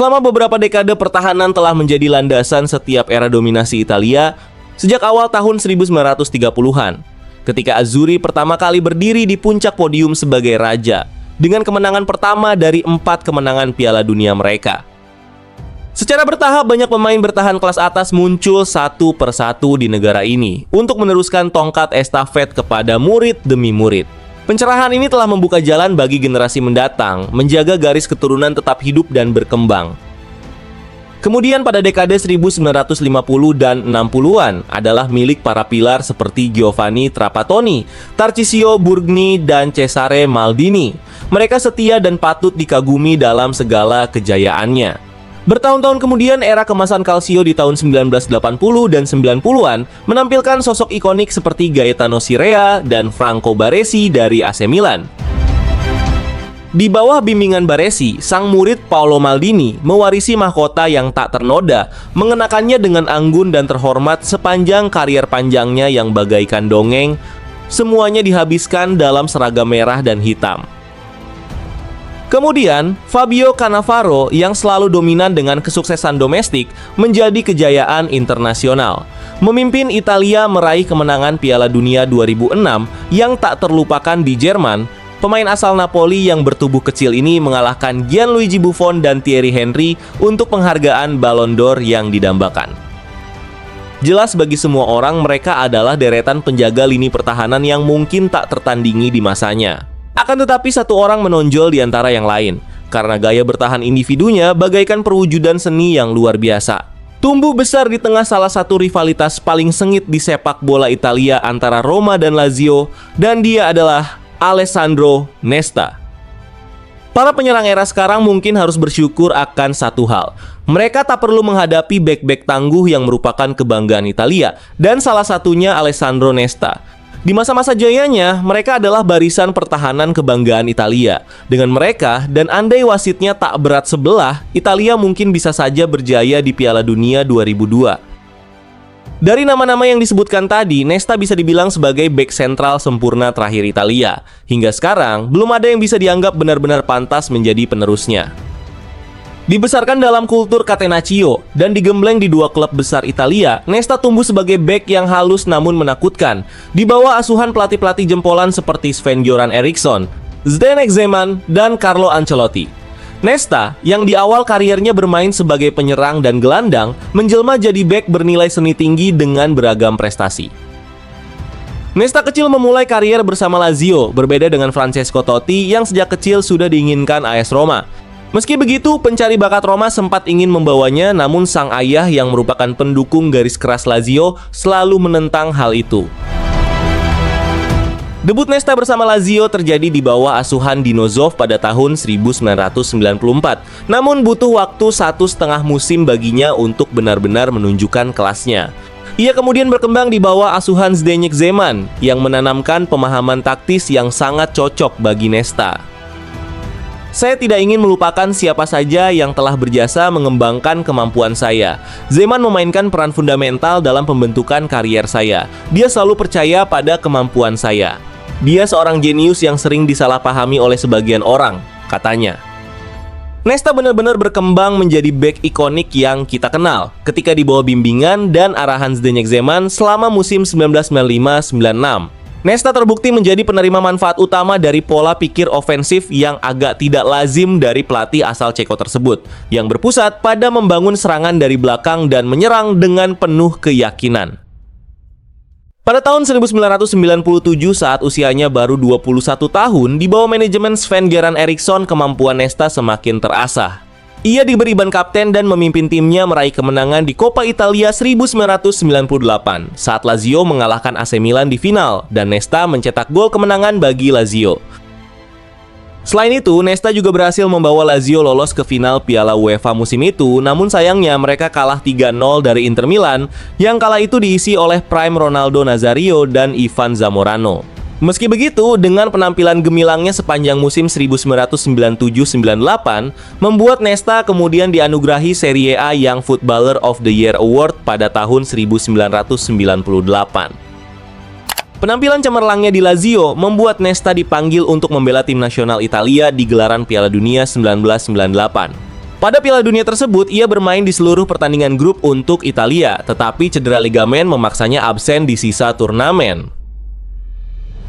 Selama beberapa dekade, pertahanan telah menjadi landasan setiap era dominasi Italia sejak awal tahun 1930-an. Ketika Azzurri pertama kali berdiri di puncak podium sebagai raja, dengan kemenangan pertama dari 4 kemenangan Piala Dunia mereka. Secara bertahap, banyak pemain bertahan kelas atas muncul satu persatu di negara ini untuk meneruskan tongkat estafet kepada murid demi murid. Pencerahan ini telah membuka jalan bagi generasi mendatang menjaga garis keturunan tetap hidup dan berkembang. Kemudian pada dekade 1950 dan 60-an adalah milik para pilar seperti Giovanni Trapattoni, Tarcisio Burgni, dan Cesare Maldini. Mereka setia dan patut dikagumi dalam segala kejayaannya. Bertahun-tahun kemudian, era kemasan Calcio di tahun 1980 dan 90-an menampilkan sosok ikonik seperti Gaetano Scirea dan Franco Baresi dari AC Milan. Di bawah bimbingan Baresi, sang murid Paolo Maldini mewarisi mahkota yang tak ternoda, mengenakannya dengan anggun dan terhormat sepanjang karier panjangnya yang bagaikan dongeng. Semuanya dihabiskan dalam seragam merah dan hitam. Kemudian, Fabio Cannavaro yang selalu dominan dengan kesuksesan domestik menjadi kejayaan internasional. Memimpin Italia meraih kemenangan Piala Dunia 2006 yang tak terlupakan di Jerman. Pemain asal Napoli yang bertubuh kecil ini mengalahkan Gianluigi Buffon dan Thierry Henry untuk penghargaan Ballon d'Or yang didambakan. Jelas bagi semua orang, mereka adalah deretan penjaga lini pertahanan yang mungkin tak tertandingi di masanya. Akan tetapi satu orang menonjol di antara yang lain, karena gaya bertahan individunya bagaikan perwujudan seni yang luar biasa. Tumbuh besar di tengah salah satu rivalitas paling sengit di sepak bola Italia antara Roma dan Lazio, dan dia adalah Alessandro Nesta. Para penyerang era sekarang mungkin harus bersyukur akan satu hal. Mereka tak perlu menghadapi bek-bek tangguh yang merupakan kebanggaan Italia, dan salah satunya Alessandro Nesta. Di masa-masa jayanya, mereka adalah barisan pertahanan kebanggaan Italia. Dengan mereka, dan andai wasitnya tak berat sebelah, Italia mungkin bisa saja berjaya di Piala Dunia 2002. Dari nama-nama yang disebutkan tadi, Nesta bisa dibilang sebagai bek sentral sempurna terakhir Italia. Hingga sekarang, belum ada yang bisa dianggap benar-benar pantas menjadi penerusnya. Dibesarkan dalam kultur Catenaccio dan digembleng di 2 klub besar Italia, Nesta tumbuh sebagai bek yang halus namun menakutkan, di bawah asuhan pelatih-pelatih jempolan seperti Sven-Göran Eriksson, Zdeněk Zeman, dan Carlo Ancelotti. Nesta, yang di awal kariernya bermain sebagai penyerang dan gelandang, menjelma jadi bek bernilai seni tinggi dengan beragam prestasi. Nesta kecil memulai karier bersama Lazio, berbeda dengan Francesco Totti yang sejak kecil sudah diinginkan AS Roma. Meski begitu, pencari bakat Roma sempat ingin membawanya, namun sang ayah yang merupakan pendukung garis keras Lazio selalu menentang hal itu. Debut Nesta bersama Lazio terjadi di bawah asuhan Dino Zoff pada tahun 1994. Namun butuh waktu 1,5 musim baginya untuk benar-benar menunjukkan kelasnya. Ia kemudian berkembang di bawah asuhan Zdeněk Zeman yang menanamkan pemahaman taktis yang sangat cocok bagi Nesta. Saya tidak ingin melupakan siapa saja yang telah berjasa mengembangkan kemampuan saya. Zeman memainkan peran fundamental dalam pembentukan karier saya. Dia selalu percaya pada kemampuan saya. Dia seorang jenius yang sering disalahpahami oleh sebagian orang, katanya. Nesta benar-benar berkembang menjadi bek ikonik yang kita kenal ketika di bawah bimbingan dan arahan Zdeněk Zeman selama musim 1995-96. Nesta terbukti menjadi penerima manfaat utama dari pola pikir ofensif yang agak tidak lazim dari pelatih asal Ceko tersebut, yang berpusat pada membangun serangan dari belakang dan menyerang dengan penuh keyakinan. Pada tahun 1997 saat usianya baru 21 tahun, di bawah manajemen Sven-Göran Eriksson, kemampuan Nesta semakin terasah. Ia diberi ban kapten dan memimpin timnya meraih kemenangan di Coppa Italia 1998 saat Lazio mengalahkan AC Milan di final dan Nesta mencetak gol kemenangan bagi Lazio. Selain itu, Nesta juga berhasil membawa Lazio lolos ke final Piala UEFA musim itu, namun sayangnya mereka kalah 3-0 dari Inter Milan yang kala itu diisi oleh prime Ronaldo Nazario dan Ivan Zamorano. Meski begitu, dengan penampilan gemilangnya sepanjang musim 1997-98, membuat Nesta kemudian dianugerahi Serie A Young Footballer of the Year Award pada tahun 1998. Penampilan cemerlangnya di Lazio membuat Nesta dipanggil untuk membela tim nasional Italia di gelaran Piala Dunia 1998. Pada Piala Dunia tersebut, ia bermain di seluruh pertandingan grup untuk Italia, tetapi cedera ligamen memaksanya absen di sisa turnamen.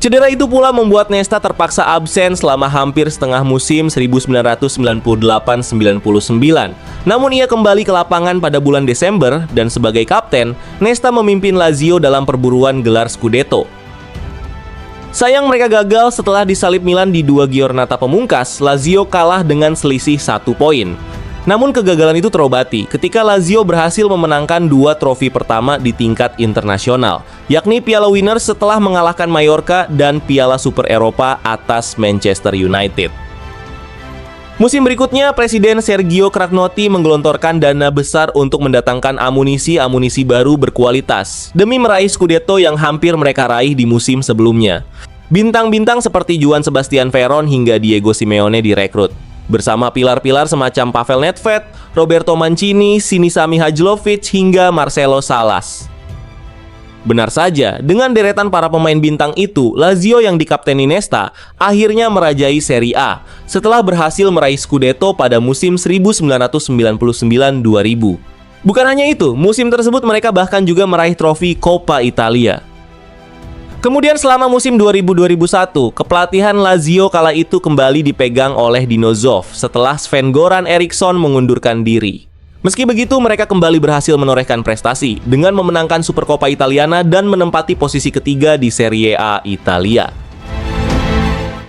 Cedera itu pula membuat Nesta terpaksa absen selama hampir setengah musim 1998-99. Namun ia kembali ke lapangan pada bulan Desember dan sebagai kapten, Nesta memimpin Lazio dalam perburuan gelar Scudetto. Sayang mereka gagal setelah disalip Milan di dua giornata pemungkas. Lazio kalah dengan selisih 1 poin. Namun kegagalan itu terobati ketika Lazio berhasil memenangkan 2 trofi pertama di tingkat internasional, yakni Piala Winners setelah mengalahkan Mallorca dan Piala Super Eropa atas Manchester United. Musim berikutnya, Presiden Sergio Cragnotti menggelontorkan dana besar untuk mendatangkan amunisi baru berkualitas demi meraih Scudetto yang hampir mereka raih di musim sebelumnya. Bintang-bintang seperti Joan Sebastian Veron hingga Diego Simeone direkrut. Bersama pilar-pilar semacam Pavel Nedved, Roberto Mancini, Sinisa Mihajlovic hingga Marcelo Salas. Benar saja, dengan deretan para pemain bintang itu, Lazio yang dikapteni Nesta akhirnya merajai Serie A setelah berhasil meraih Scudetto pada musim 1999-2000. Bukan hanya itu, musim tersebut mereka bahkan juga meraih trofi Coppa Italia. Kemudian selama musim 2000-2001, kepelatihan Lazio kala itu kembali dipegang oleh Dino Zoff setelah Sven-Goran Eriksson mengundurkan diri. Meski begitu, mereka kembali berhasil menorehkan prestasi dengan memenangkan Supercoppa Italiana dan menempati posisi ketiga di Serie A Italia.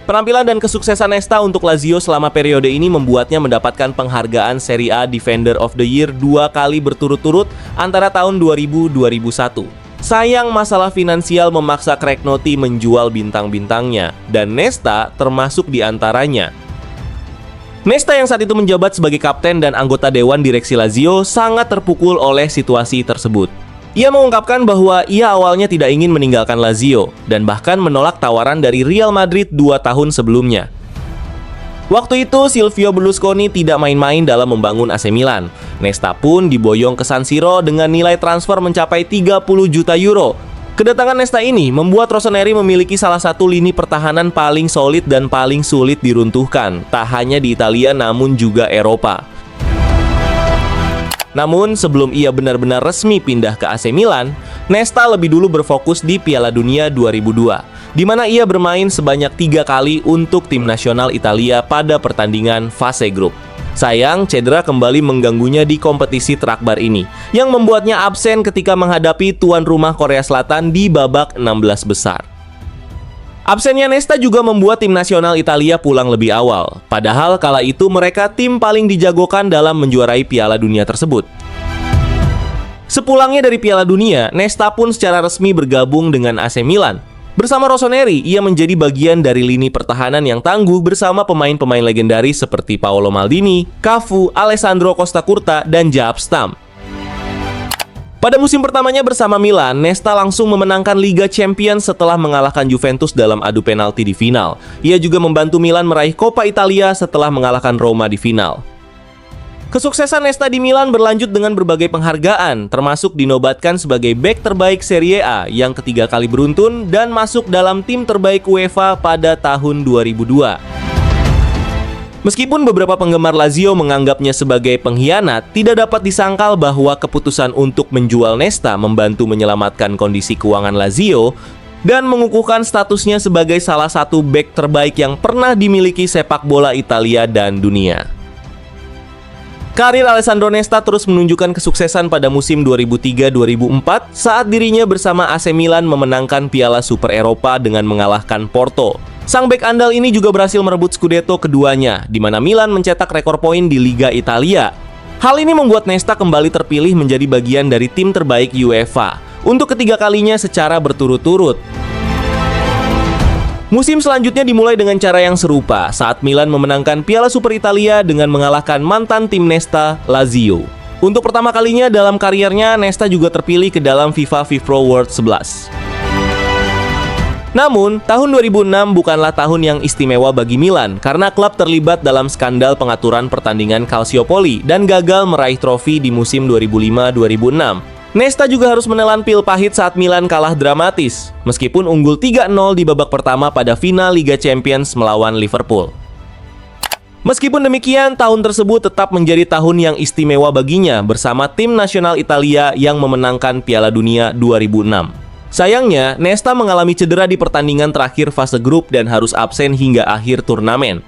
Penampilan dan kesuksesan Nesta untuk Lazio selama periode ini membuatnya mendapatkan penghargaan Serie A Defender of the Year 2 kali berturut-turut antara tahun 2000-2001. Sayang masalah finansial memaksa Cragnotti menjual bintang-bintangnya, dan Nesta termasuk di antaranya. Nesta yang saat itu menjabat sebagai kapten dan anggota Dewan Direksi Lazio sangat terpukul oleh situasi tersebut. Ia mengungkapkan bahwa ia awalnya tidak ingin meninggalkan Lazio, dan bahkan menolak tawaran dari Real Madrid 2 tahun sebelumnya. Waktu itu Silvio Berlusconi tidak main-main dalam membangun AC Milan. Nesta pun diboyong ke San Siro dengan nilai transfer mencapai 30 juta euro. Kedatangan Nesta ini membuat Rossoneri memiliki salah satu lini pertahanan paling solid dan paling sulit diruntuhkan, tak hanya di Italia namun juga Eropa. Namun sebelum ia benar-benar resmi pindah ke AC Milan, Nesta lebih dulu berfokus di Piala Dunia 2002. Di mana ia bermain sebanyak 3 kali untuk tim nasional Italia pada pertandingan fase grup. Sayang, cedera kembali mengganggunya di kompetisi terakbar ini, yang membuatnya absen ketika menghadapi tuan rumah Korea Selatan di babak 16 besar. Absennya Nesta juga membuat tim nasional Italia pulang lebih awal, padahal kala itu mereka tim paling dijagokan dalam menjuarai Piala Dunia tersebut. Sepulangnya dari Piala Dunia, Nesta pun secara resmi bergabung dengan AC Milan. Bersama Rossoneri, ia menjadi bagian dari lini pertahanan yang tangguh bersama pemain-pemain legendaris seperti Paolo Maldini, Cafu, Alessandro Costa Curta, dan Jaap Stam. Pada musim pertamanya bersama Milan, Nesta langsung memenangkan Liga Champions setelah mengalahkan Juventus dalam adu penalti di final. Ia juga membantu Milan meraih Coppa Italia setelah mengalahkan Roma di final. Kesuksesan Nesta di Milan berlanjut dengan berbagai penghargaan, termasuk dinobatkan sebagai bek terbaik Serie A yang ketiga kali beruntun dan masuk dalam tim terbaik UEFA pada tahun 2002. Meskipun beberapa penggemar Lazio menganggapnya sebagai pengkhianat, tidak dapat disangkal bahwa keputusan untuk menjual Nesta membantu menyelamatkan kondisi keuangan Lazio dan mengukuhkan statusnya sebagai salah satu bek terbaik yang pernah dimiliki sepak bola Italia dan dunia. Karir Alessandro Nesta terus menunjukkan kesuksesan pada musim 2003-2004 saat dirinya bersama AC Milan memenangkan Piala Super Eropa dengan mengalahkan Porto. Sang bek andal ini juga berhasil merebut Scudetto keduanya, di mana Milan mencetak rekor poin di Liga Italia. Hal ini membuat Nesta kembali terpilih menjadi bagian dari tim terbaik UEFA untuk ketiga kalinya secara berturut-turut. Musim selanjutnya dimulai dengan cara yang serupa saat Milan memenangkan Piala Super Italia dengan mengalahkan mantan tim Nesta, Lazio. Untuk pertama kalinya dalam kariernya, Nesta juga terpilih ke dalam FIFA FIFPro World 11. Namun, tahun 2006 bukanlah tahun yang istimewa bagi Milan karena klub terlibat dalam skandal pengaturan pertandingan Calciopoli dan gagal meraih trofi di musim 2005-2006. Nesta juga harus menelan pil pahit saat Milan kalah dramatis, meskipun unggul 3-0 di babak pertama pada final Liga Champions melawan Liverpool. Meskipun demikian, tahun tersebut tetap menjadi tahun yang istimewa baginya bersama tim nasional Italia yang memenangkan Piala Dunia 2006. Sayangnya, Nesta mengalami cedera di pertandingan terakhir fase grup dan harus absen hingga akhir turnamen.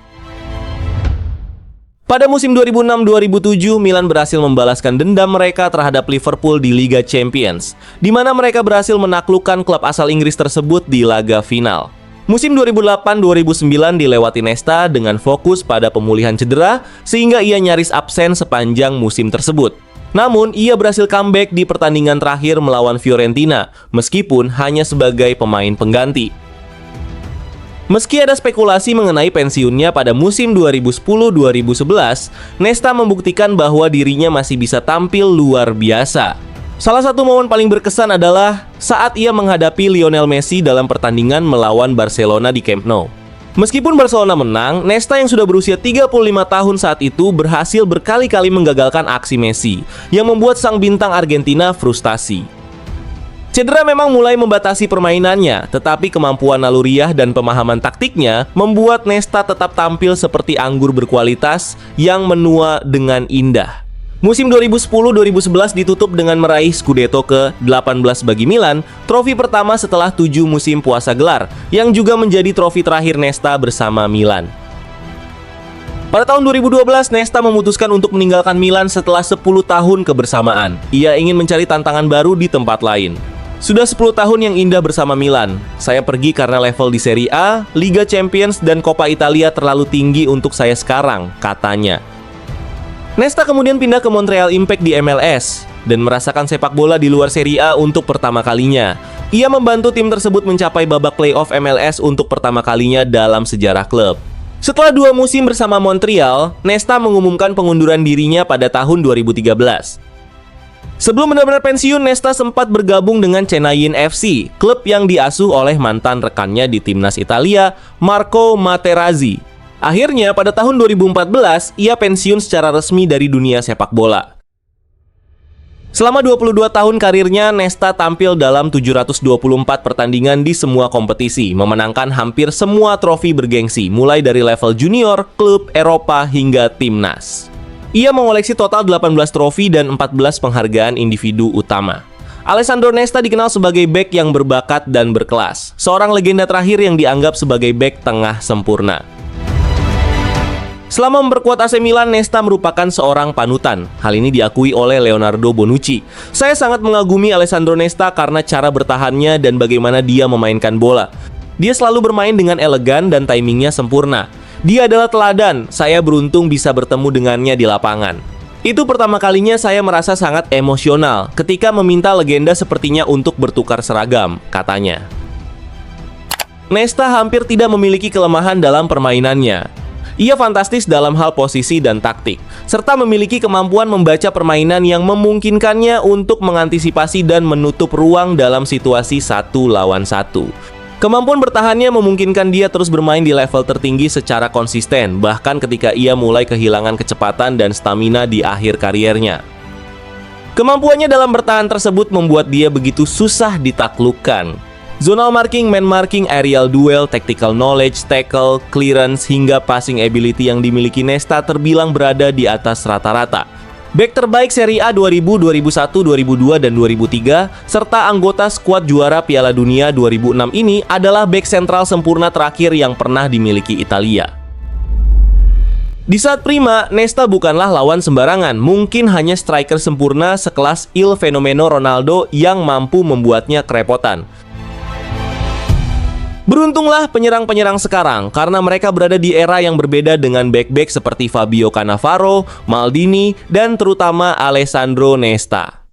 Pada musim 2006-2007, Milan berhasil membalaskan dendam mereka terhadap Liverpool di Liga Champions, di mana mereka berhasil menaklukkan klub asal Inggris tersebut di laga final. Musim 2008-2009 dilewati Nesta dengan fokus pada pemulihan cedera, sehingga ia nyaris absen sepanjang musim tersebut. Namun, ia berhasil comeback di pertandingan terakhir melawan Fiorentina, meskipun hanya sebagai pemain pengganti. Meski ada spekulasi mengenai pensiunnya pada musim 2010-2011, Nesta membuktikan bahwa dirinya masih bisa tampil luar biasa. Salah satu momen paling berkesan adalah saat ia menghadapi Lionel Messi dalam pertandingan melawan Barcelona di Camp Nou. Meskipun Barcelona menang, Nesta yang sudah berusia 35 tahun saat itu berhasil berkali-kali menggagalkan aksi Messi, yang membuat sang bintang Argentina frustasi. Cedera memang mulai membatasi permainannya, tetapi kemampuan naluriah dan pemahaman taktiknya membuat Nesta tetap tampil seperti anggur berkualitas yang menua dengan indah. Musim 2010-2011 ditutup dengan meraih Scudetto ke-18 bagi Milan, trofi pertama setelah 7 musim puasa gelar, yang juga menjadi trofi terakhir Nesta bersama Milan. Pada tahun 2012, Nesta memutuskan untuk meninggalkan Milan setelah 10 tahun kebersamaan. Ia ingin mencari tantangan baru di tempat lain. Sudah 10 tahun yang indah bersama Milan. Saya pergi karena level di Serie A, Liga Champions, dan Coppa Italia terlalu tinggi untuk saya sekarang, katanya. Nesta kemudian pindah ke Montreal Impact di MLS dan merasakan sepak bola di luar Serie A untuk pertama kalinya. Ia membantu tim tersebut mencapai babak playoff MLS untuk pertama kalinya dalam sejarah klub. Setelah 2 musim bersama Montreal, Nesta mengumumkan pengunduran dirinya pada tahun 2013. Sebelum benar-benar pensiun, Nesta sempat bergabung dengan Chennaiyin FC, klub yang diasuh oleh mantan rekannya di timnas Italia, Marco Materazzi. Akhirnya, pada tahun 2014, ia pensiun secara resmi dari dunia sepak bola. Selama 22 tahun karirnya, Nesta tampil dalam 724 pertandingan di semua kompetisi, memenangkan hampir semua trofi bergengsi, mulai dari level junior, klub, Eropa, hingga timnas. Ia mengoleksi total 18 trofi dan 14 penghargaan individu utama. Alessandro Nesta dikenal sebagai bek yang berbakat dan berkelas, seorang legenda terakhir yang dianggap sebagai bek tengah sempurna. Selama memperkuat AC Milan, Nesta merupakan seorang panutan. Hal ini diakui oleh Leonardo Bonucci. Saya sangat mengagumi Alessandro Nesta karena cara bertahannya dan bagaimana dia memainkan bola. Dia selalu bermain dengan elegan dan timingnya sempurna. Dia adalah teladan, saya beruntung bisa bertemu dengannya di lapangan. Itu pertama kalinya saya merasa sangat emosional ketika meminta legenda sepertinya untuk bertukar seragam, katanya. Nesta hampir tidak memiliki kelemahan dalam permainannya. Ia fantastis dalam hal posisi dan taktik, serta memiliki kemampuan membaca permainan yang memungkinkannya untuk mengantisipasi dan menutup ruang dalam situasi 1 lawan 1. Kemampuan bertahannya memungkinkan dia terus bermain di level tertinggi secara konsisten, bahkan ketika ia mulai kehilangan kecepatan dan stamina di akhir kariernya. Kemampuannya dalam bertahan tersebut membuat dia begitu susah ditaklukkan. Zonal marking, man marking, aerial duel, tactical knowledge, tackle, clearance, hingga passing ability yang dimiliki Nesta terbilang berada di atas rata-rata. Bek terbaik Serie A 2000, 2001, 2002, dan 2003, serta anggota skuad juara Piala Dunia 2006 ini adalah bek sentral sempurna terakhir yang pernah dimiliki Italia. Di saat prima, Nesta bukanlah lawan sembarangan, mungkin hanya striker sempurna sekelas Il Fenomeno Ronaldo yang mampu membuatnya kerepotan. Beruntunglah penyerang-penyerang sekarang karena mereka berada di era yang berbeda dengan bek-bek seperti Fabio Cannavaro, Maldini, dan terutama Alessandro Nesta.